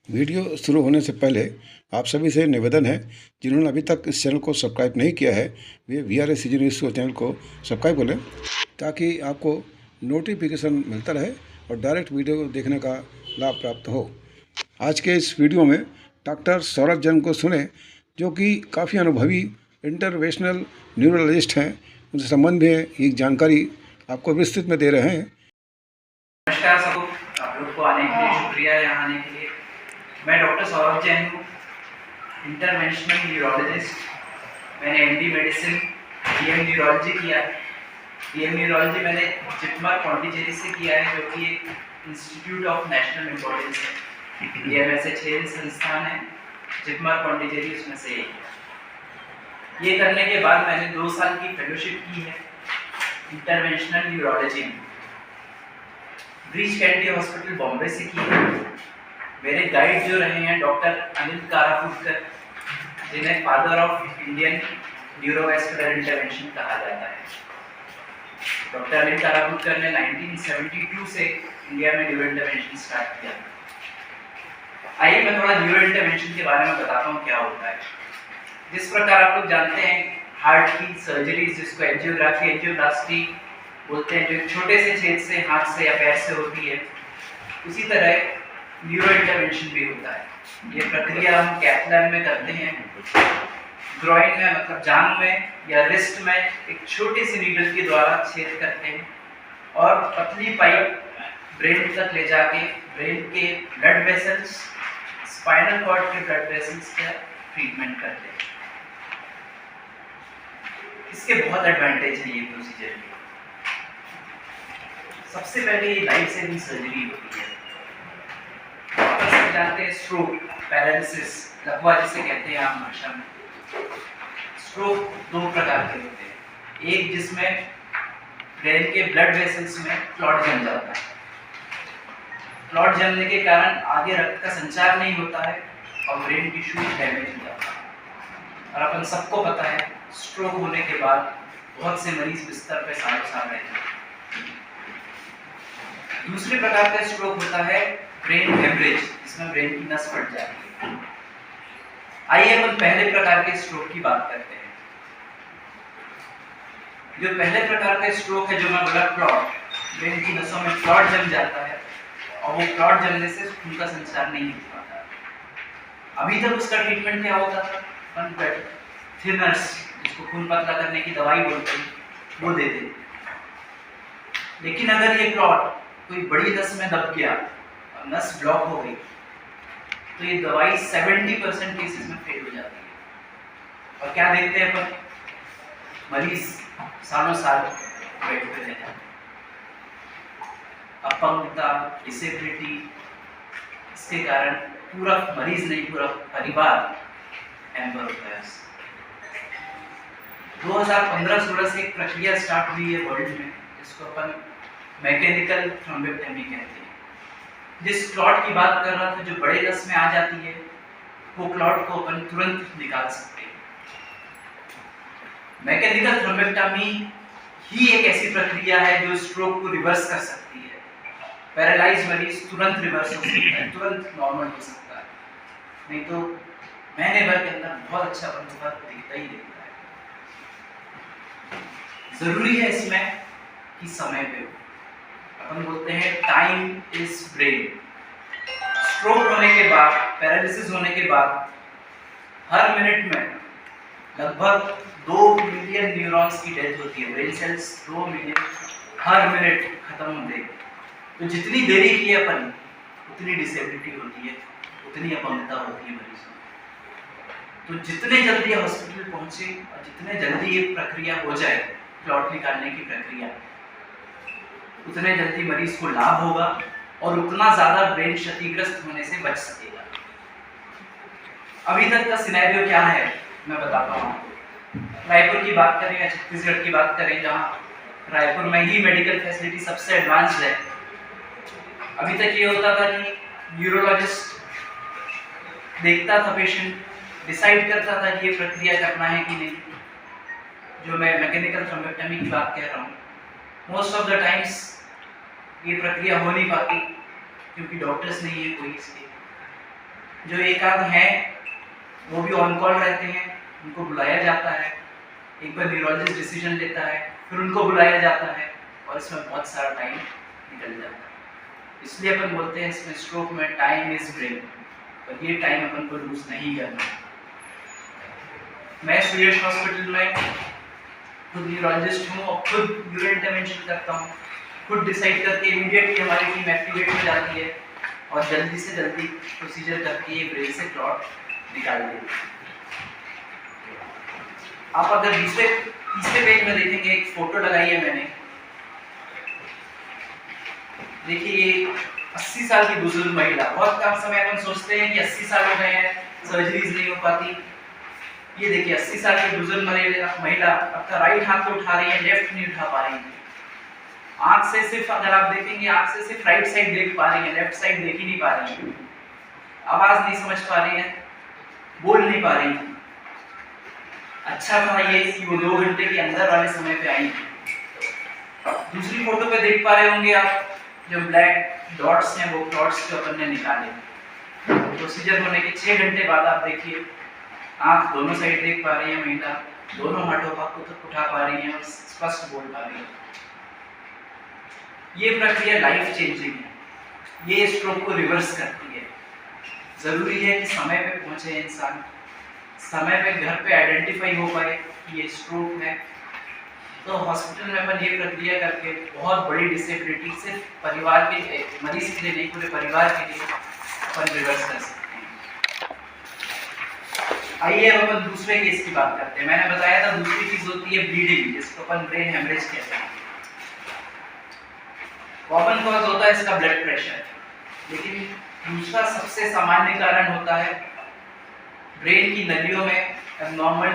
Video शुरू होने से पहले आप सभी से निवेदन है, जिन्होंने अभी तक इस चैनल को सब्सक्राइब नहीं किया है वे VRS CG न्यूज़ को चैनल को सब्सक्राइब कर लें, ताकि आपको नोटिफिकेशन मिलता रहे और डायरेक्ट वीडियो देखने का लाभ प्राप्त हो। आज के इस वीडियो में डॉक्टर सौरभ जैन को सुने, जो कि काफ़ी अनुभवी इंटरवेंशनल न्यूरोलॉजिस्ट हैं। उनसे संबंध में एक जानकारी आपको विस्तृत में दे रहे हैं। नमस्कार सबको, आप लोग को आने के लिए शुक्रिया। यहाँ आने के लिए मैं डॉक्टर सौरभ जैन हूँ, इंटरवेंशनल न्यूरोलॉजिस्ट। मैंने MD मेडिसिन DM न्यूरोलॉजी किया है। DM न्यूरोलॉजी मैंने जिपमर पौंडीचेरी से किया है, जो कि एक इंस्टीट्यूट ऑफ नेशनल इम्पोर्टेंस है। इंडिया में ऐसे 6 संस्थान हैं, जिपमर पौंडीचेरी उसमें से एक। ये करने के बाद मैंने 2 साल की फेलोशिप की है इंटरवेंशनल न्यूरोलॉजी में, ब्रीच कैंडी हॉस्पिटल बॉम्बे से की है। मेरे गाइड जो रहे हैं डॉक्टर अनिल कारापुटकर, जिन्हें father of Indian neurovascular intervention कहा जाता है। डॉक्टर अनिल कारापुटकर ने 1972 से इंडिया में न्यूरो इंटरवेंशन स्टार्ट किया। आइए मैं थोड़ा न्यूरो इंटरवेंशन के बारे में बताता हूँ क्या होता है। जिस प्रकार आप लोग जानते हैं हार्ट की सर्जरी, जिसको एंजियोग्राफी एंजियोप्लास्टी बोलते हैं, जो एक छोटे से छेद से हाथ से या पैर से होती है, उसी तरह न्यूरो इंटरवेंशन भी होता है। ये प्रक्रिया हम कैथ लैब में करते हैं। ग्रॉइन में, मतलब जांघ में या रिस्ट में एक छोटी सी नीडल के द्वारा छेद करते हैं और पतली पाइप ब्रेन तक ले जाके ब्रेन के ब्लड वेसल्स, स्पाइनल कॉर्ड के ब्लड वेसल्स का ट्रीटमेंट करते हैं। इसके बहुत एडवांटेज है ये प्रोसीजर के। सबसे पहले ये लाइफ सेविंग सर्जरी होती है। आप सब जानते हैं स्ट्रोक, पैरालिसिस, लकवा जिसे कहते हैं आम भाषा में। स्ट्रोक 2 प्रकार के होते हैं। एक जिसमें ब्रेन के ब्लड वेसल्स में क्लॉट जम जाता है। क्लॉट जमने के कारण आगे रक्त का संचार नहीं होता है और ब्रेन टिश्यू डैमेज हो जाता है। और अपन सबको पता है स्ट्रोक होने के बाद बहुत से मरीज बिस्तर पे सालों साल रहते हैं। दूसरे प्रकार का स्ट्रोक होता है ब्रेन हेमरेज, जिसमें ब्रेन की नस फट जाती है। आइए अपन पहले प्रकार के स्ट्रोक की बात करते हैं। जो पहले प्रकार का स्ट्रोक है, जो मैं बोला क्लॉट, ब्रेन की नसों में क्लॉट जम जाता है और वो क्लॉट जमने से खून का संचार नहीं हो पाता। अभी तक उसका ट्रीटमेंट क्या होता था? थिनर्स, जिसको खून पतला करने की दवाई बोलते हैं, वो देते थे। लेकिन अगर ये क्लॉट कोई बड़ी नस में दब गया और नस ब्लॉक हो गई, तो ये दवाई 70% केसेस में फेल हो जाती है। और क्या देखते हैं अपन? मरीज सालों साल बेड पे रह जाते हैं। अपंगता, डिसेबिलिटी, इसके कारण पूरा मरीज नहीं, पूरा परिवार हैम्पर होता है। 2015-16 से एक प्रक्रिया स्टार्ट हुई है वर्ल्ड में, जिसको अपन मैकेनिकल थ्रोम्बेक्टमी कहते हैं। जिस क्लॉट की बात कर रहा था, जो बड़े नस में आ जाती है, वो क्लॉट को अपन तुरंत निकाल सकते हैं। मैकेनिकल थ्रोम्बेक्टमी ही एक ऐसी प्रक्रिया है जो स्ट्रोक को रिवर्स कर सकती है। पैरालाइज मरीज तुरंत रिवर्स हो सकता है, तुरंत नॉर्मल हो सकता है। नहीं तो महीने भर के अंदर बहुत अच्छा बंदोबस्त दिखता ही दिखता है। जरूरी है इसमें कि समय पे हो। अपन बोलते हैं टाइम इज ब्रेन। स्ट्रोक होने के बाद, पैरालिसिस होने के बाद हर मिनट में लगभग 2 मिलियन न्यूरॉन्स की डेथ होती है। ब्रेन सेल्स 2 मिलियन हर मिनट खत्म होते हैं। तो जितनी देरी की है अपन, उतनी डिसेबिलिटी होती है, उतनी अपंगता होती है मरीजों में। तो जितने जल्दी हॉस्पिटल पहुंचे और जितने जल्दी ये प्रक्रिया हो जाए, क्लॉट निकालने की प्रक्रिया, उतने जल्दी मरीज को लाभ होगा और उतना ज्यादा ब्रेन क्षतिग्रस्त होने से बच सकेगा। अभी तक का सिनेरियो क्या है मैं बताता हूँ आपको। रायपुर की बात करें या छत्तीसगढ़ की बात करें, जहाँ रायपुर में ही मेडिकल फैसिलिटी सबसे एडवांस्ड है। अभी तक ये होता था कि न्यूरोलॉजिस्ट देखता था पेशेंट, डिसाइड करता था कि ये प्रक्रिया करना है कि नहीं। जो मैं मैकेनिकल थ्रोम्बेक्टमी की बात कह रहा हूँ, मोस्ट ऑफ द टाइम्स ये प्रक्रिया हो नहीं पाती, क्योंकि डॉक्टर्स नहीं है कोई इसके। जो एक आध हैं वो भी ऑन कॉल रहते हैं, उनको बुलाया जाता है, एक बार न्यूरोलॉजिस्ट डिसीजन लेता है, फिर उनको बुलाया जाता है और इसमें बहुत सारा टाइम निकल जाता है। इसलिए अपन बोलते हैं इसमें स्ट्रोक में टाइम इज ब्रेन, और ये टाइम अपन को लूज नहीं करना। मैं सुयश हॉस्पिटल में खुद न्यूरोलॉजिस्ट हूँ और खुद यूरिन इंटरवेंशन करता हूँ, खुद डिसाइड करके इमीडिएटली हमारी टीम एक्टिवेट हो जाती है और जल्दी से जल्दी प्रोसीजर करके ये ब्रेन से क्लॉट निकाल देती है। आप अगर तीसरे पेज में देखेंगे, एक फोटो लगाई है मैंने, देखिए ये 80 साल की बुजुर्ग महिला, बहुत कम समय अपन सोचते हैं कि 80 साल हो गए हैं सर्जरीज नहीं हो पाती। ये देखिए 80 साल की बुजुर्ग महिला अपना राइट हाथ तो उठा रही है, लेफ्ट नहीं उठा पा रही है। आंख से सिर्फ, अगर आप देखेंगे, आंख से सिर्फ राइट साइड देख पा रही है, लेफ्ट साइड देख ही नहीं पा रही है। आवाज नहीं समझ पा रही है, बोल नहीं पा रही। अच्छा था ये कि वो 2 घंटे के अंदर वाले समय पे आई। दूसरी फोटो पे देख पा रहे होंगे आप, जो ब्लैक डॉट्स हैं वो डॉट्स जो अपन ने निकाले। प्रोसीजर होने के 6 घंटे बाद आप देखिए, आंख दोनों साइड देख पा रही है महिला, दोनों हाथों को तक उठा पा रही है और स्पष्ट बोल पा रही है। ये प्रक्रिया लाइफ चेंजिंग है, ये स्ट्रोक को रिवर्स करती है। जरूरी है कि समय पे पहुंचे इंसान, समय पे घर पे आइडेंटिफाई हो पाए कि ये स्ट्रोक है। तो हॉस्पिटल में अपन ये प्रक्रिया करके बहुत बड़ी डिसेबिलिटी सिर्फ परिवार के लिए, मरीज के लिए नहीं, पूरे परिवार के लिए अपन रिवर्स कर सकते हैं। आइए अब अपन दूसरे केस की बात करते हैं। मैंने बताया था दूसरी चीज होती है ब्लीडिंग, जिसको अपन ब्रेन हेमरेज कहते हैं। कॉमन कॉज होता है इसका ब्लड प्रेशर, लेकिन दूसरा सबसे सामान्य कारण होता है ब्रेन की नलियों में एबनॉर्मल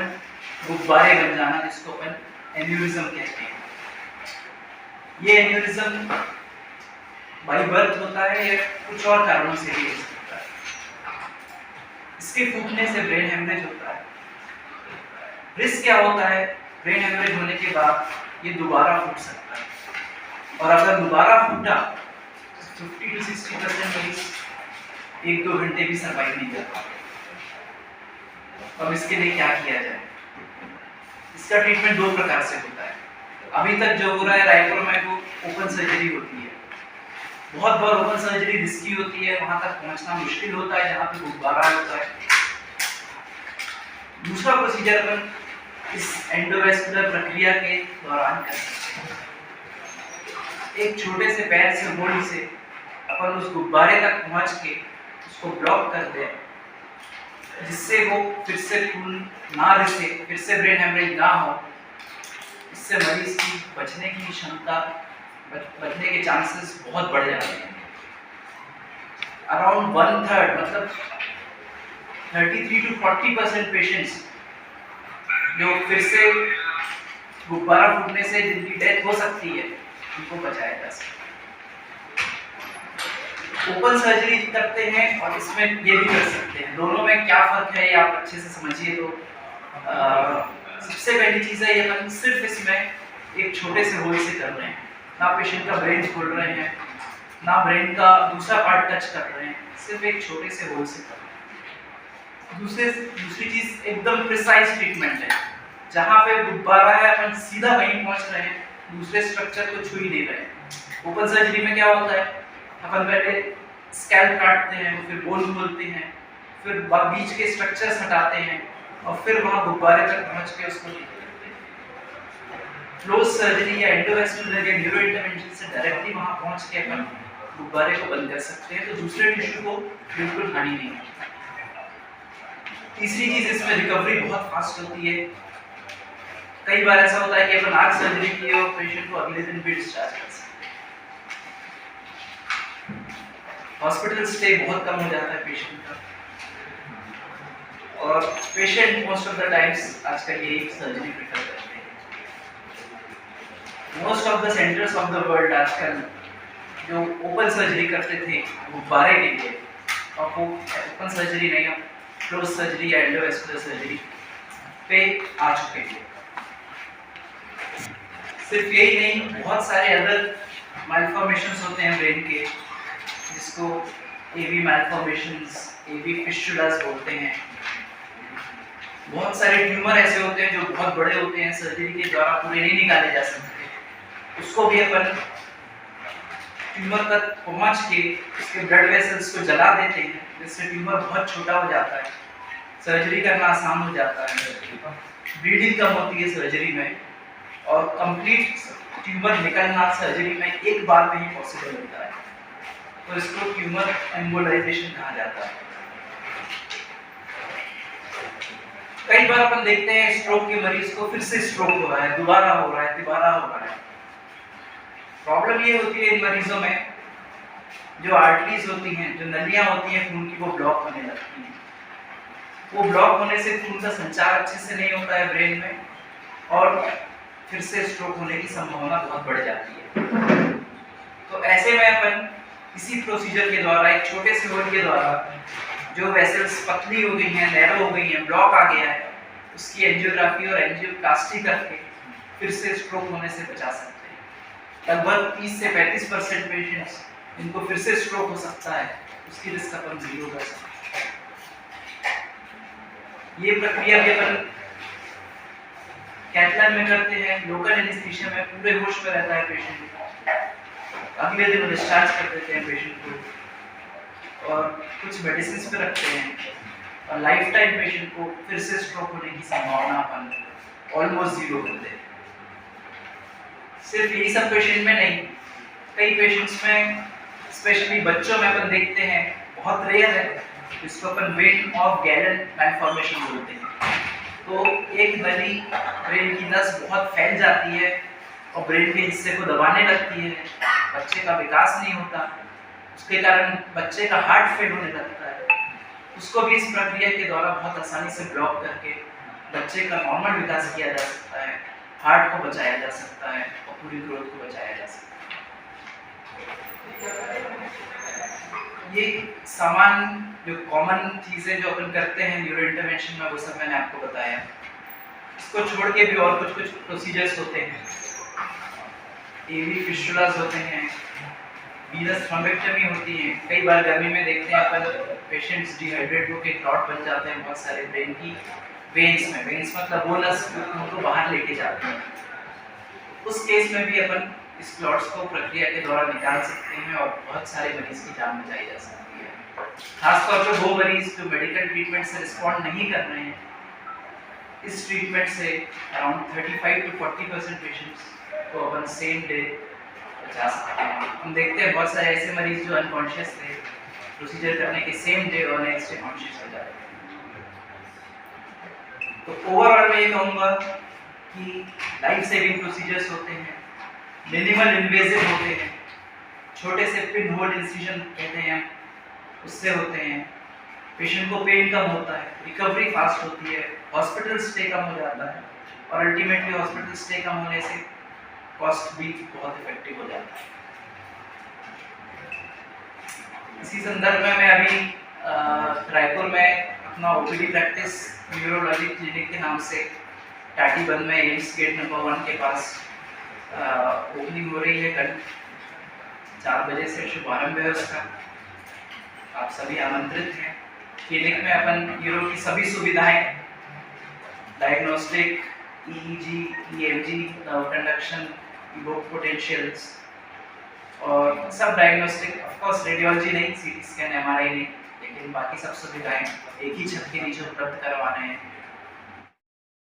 गुब्बारे बन जाना, जिसको अपन एन्यूरिज्म कहते हैं। ये एन्यूरिज्म बाय बर्थ होता है या कुछ और कारणों से भी हो सकता है। इसके फूटने से ब्रेन हेमरेज होता है। रिस्क क्या होता है? ब्रेन हेमरेज होने के बाद ये दोबारा फूट सकता है, और अगर दोबारा फूटा 50 to 60% मरीज 1-2 घंटे भी सर्वाइव नहीं कर पाते। अब इसके लिए क्या किया जाए? इसका ट्रीटमेंट 2 प्रकार से होता है। अभी तक जो हो रहा है, रायपुर में वो ओपन सर्जरी होती है। बहुत बार ओपन सर्जरी रिस्की होती है, वहां तक पहुंचना मुश्किल होता है जहां पे गुब्बारा होता है। दूसरा प्रोसीजर अपन इस एंडोवेस्कुलर प्रक्रिया के दौरान कर सकते हैं। एक छोटे से पैर से, गोली से अपन उस गुब्बारे तक पहुंच के उसको ब्लॉक कर दें, जिससे वो फिर से खून ना रिसे, फिर से ब्रेन हेमरेज ना हो। इससे मरीज की बचने की क्षमता, बचने के चांसेस बहुत बढ़ जाते हैं। अराउंड 1/3, मतलब 33 to 40% पेशेंट्स जो फिर से गुब्बारा फूटने से जिनकी डेथ हो सकती है, उनको बचाया जा सकता है। ओपन सर्जरी करते हैं और इसमें ये भी कर सकते हैं। दोनों में क्या फर्क है ये आप अच्छे से समझिए। तो सबसे पहली चीज़ है, ये अपन सिर्फ इसमें एक छोटे से होल से कर रहे हैं, ना पेशेंट का ब्रेन खोल रहे हैं, ना ब्रेन का दूसरा पार्ट टच कर रहे हैं, सिर्फ एक छोटे से होल से कर रहे हैं। दूसरी चीज़ एकदम प्रिसाइज ट्रीटमेंट है। जहाँ पे गुब्बारा है अपन सीधा वहीं पहुँच रहे हैं, दूसरे स्ट्रक्चर को छू ही नहीं रहे हैं। ओपन सर्जरी में क्या होता है, अपन पहले स्कैल्प काटते हैं, फिर बोन खोलते हैं, फिर बीच के स्ट्रक्चर्स हटाते हैं और फिर वहाँ गुब्बारे तक पहुँच के उसको ठीक करते हैं। क्लोज सर्जरी या एंडोवेस्कुलर या न्यूरो इंटरवेंशन से डायरेक्टली वहाँ पहुँच के अपन गुब्बारे को बंद कर सकते हैं, तो दूसरे टिश्यू को बिल्कुल हानि नहीं होती। तीसरी चीज़, इसमें रिकवरी बहुत फास्ट होती है। कई बार ऐसा होता है कि अपन आज सर्जरी की और पेशेंट को अगले दिन भी डिस्चार्ज कर सकते हैं। हॉस्पिटल स्टे बहुत कम हो जाता है पेशेंट का, और patient most of the times आजकल यही सर्जरी प्रेफर करते हैं। Most of the centres of the world आजकल जो ओपन सर्जरी करते थे गुब्बारे के लिए, और वो ओपन सर्जरी नहीं, क्लोज सर्जरी या एंडोवेस्कुलर सर्जरी पे आ चुके हैं। सिर्फ यही नहीं, बहुत सारे अदर मालफॉर्मेशंस होते हैं ब्रेन के, जिसको एवी मैल्फॉर्मेशंस, एवी फिस्टुलास बोलते हैं। बहुत सारे ट्यूमर ऐसे होते हैं जो बहुत बड़े होते हैं, सर्जरी के द्वारा पूरे नहीं निकाले जा सकते, उसको भी अपन ट्यूमर तक पहुंच के उसके ब्लड वेसल्स को जला देते हैं, जिससे ट्यूमर बहुत छोटा हो जाता है, सर्जरी करना आसान हो जाता है, ब्लीडिंग कम होती है सर्जरी में, और कंप्लीट ट्यूमर निकलना सर्जरी में एक बार में ही पॉसिबल होता है। तो इसको ट्यूमर एम्बोलाइजेशन कहा जाता है। कई बार अपन देखते हैं स्ट्रोक के मरीज को फिर से स्ट्रोक हो रहा है, दोबारा हो रहा है, तिबारा हो रहा है। प्रॉब्लम ये होती है इन मरीजों में, जो आर्टरीज होती हैं, जो नलियां होती हैं खून की, वो ब्लॉक होने लगती हैं। वो ब्लॉक होने से खून का संचार अच्छे से नहीं होता है ब्रेन में, और फिर से स्ट्रोक होने की संभावना बहुत बढ़ जाती है। तो ऐसे में अपन इसी प्रोसीजर के द्वारा, एक छोटे से होल के द्वारा, जो वेसल्स पतली हो गई हैं, नैरो हो गई हैं, ब्लॉक आ गया है, उसकी एंजियोग्राफी और एंजियोप्लास्टी करके फिर से स्ट्रोक होने से बचा सकते हैं। लगभग 30 से 35% पेशेंट्स जिनको फिर से स्ट्रोक हो सकता है, उसकी रिस्क अपन 0 कर सकते हैं। ये प्रक्रिया भी अपन कैथलैब में करते हैं, लोकल एनेस्थीसिया में पूरे होश में रहता है पेशेंट, अगले दिन डिस्चार्ज कर देते हैं पेशेंट को, और कुछ मेडिसिन पे रखते हैं, और लाइफ टाइम पेशेंट को फिर से स्ट्रोक होने की संभावना अपन ऑलमोस्ट 0 कर देते हैं। सिर्फ यही सब पेशेंट में नहीं, कई पेशेंट्स में, स्पेशली बच्चों में अपन देखते हैं, बहुत रेयर है, इसको अपन वेन ऑफ गैलन मैल्फॉर्मेशन बोलते हैं। तो एक नली, ब्रेन की नस बहुत फैल जाती है और ब्रेन के हिस्से को दबाने लगती है, बच्चे का विकास नहीं होता, उसके कारण बच्चे का हार्ट फेल होने लगता है। उसको भी इस प्रक्रिया के द्वारा बहुत आसानी से ब्लॉक करके बच्चे का नॉर्मल विकास किया जा सकता है, हार्ट को बचाया जा सकता है और पूरी ग्रोथ को बचाया जा सकता है। ये सामान जो कॉमन चीज़ें जो अपन करते हैं न्यूरो इंटरवेंशन में, वो सब मैंने आपको बताया। इसको छोड़ के भी और कुछ प्रोसीजर्स होते हैं, एवी फिस्टुलास होते हैं, वीनस थ्रोम्बेक्टमी होती है। कई बार गर्मी में देखते हैं अपन पेशेंट्स डिहाइड्रेट होकर क्लॉट बन जाते हैं बहुत सारे ब्रेन की वेन्स में, वेन्स मतलब वो नस उनको बाहर लेके जाते हैं। उस केस में भी अपन इस क्लॉट्स को प्रक्रिया के द्वारा निकाल सकते हैं और बहुत सारे मरीज की जान बचाई जा सकती है। खासतौर पर वो मरीज जो मेडिकल ट्रीटमेंट से रिस्पॉन्ड नहीं कर रहे हैं, इस ट्रीटमेंट से अराउंड 35 to 40% पेशेंट्स को अपन सेम डे बचा सकते हैं। हम देखते हैं बहुत सारे ऐसे मरीज जो अनकॉन्शियस थे, प्रोसीजर करने के सेम डे और नेक्स्ट डे कॉन्शियस हो जाते हैं। तो ओवरऑल मैं ये कहूँगा कि लाइफ सेविंग प्रोसीजर्स होते हैं, मिनिमल इन्वेजिव होते हैं, छोटे से पिन होल इंसिजन कहते हैं उससे होते हैं, पेशेंट को पेन कम होता है, रिकवरी फास्ट होती है, हॉस्पिटल स्टे कम हो जाता है, और अल्टीमेटली हॉस्पिटल स्टे कम होने से कॉस्ट भी बहुत इफेक्टिव हो जाता है। इसी संदर्भ में मैं अभी रायपुर में अपना ओपीडी प्रैक्टिस न्यूरोलॉजी क्लिनिक के नाम से टाटीबंद में एम्स गेट नंबर 1 के पास ओपनिंग हो रही है। कल 4 बजे से शुभारंभ है उसका, आप सभी आमंत्रित हैं। क्लिनिक में अपन न्यूरो की सभी सुविधाएं, diagnostic, EEG, EMG, nerve conduction, evoke potentials और सब डायग्नोस्टिक, ऑफ कोर्स रेडियोलॉजी नहीं, सीटी स्कैन, एमआरआई नहीं, लेकिन बाकी सब सुविधाएं एक ही छत के नीचे उपलब्ध करवाने हैं।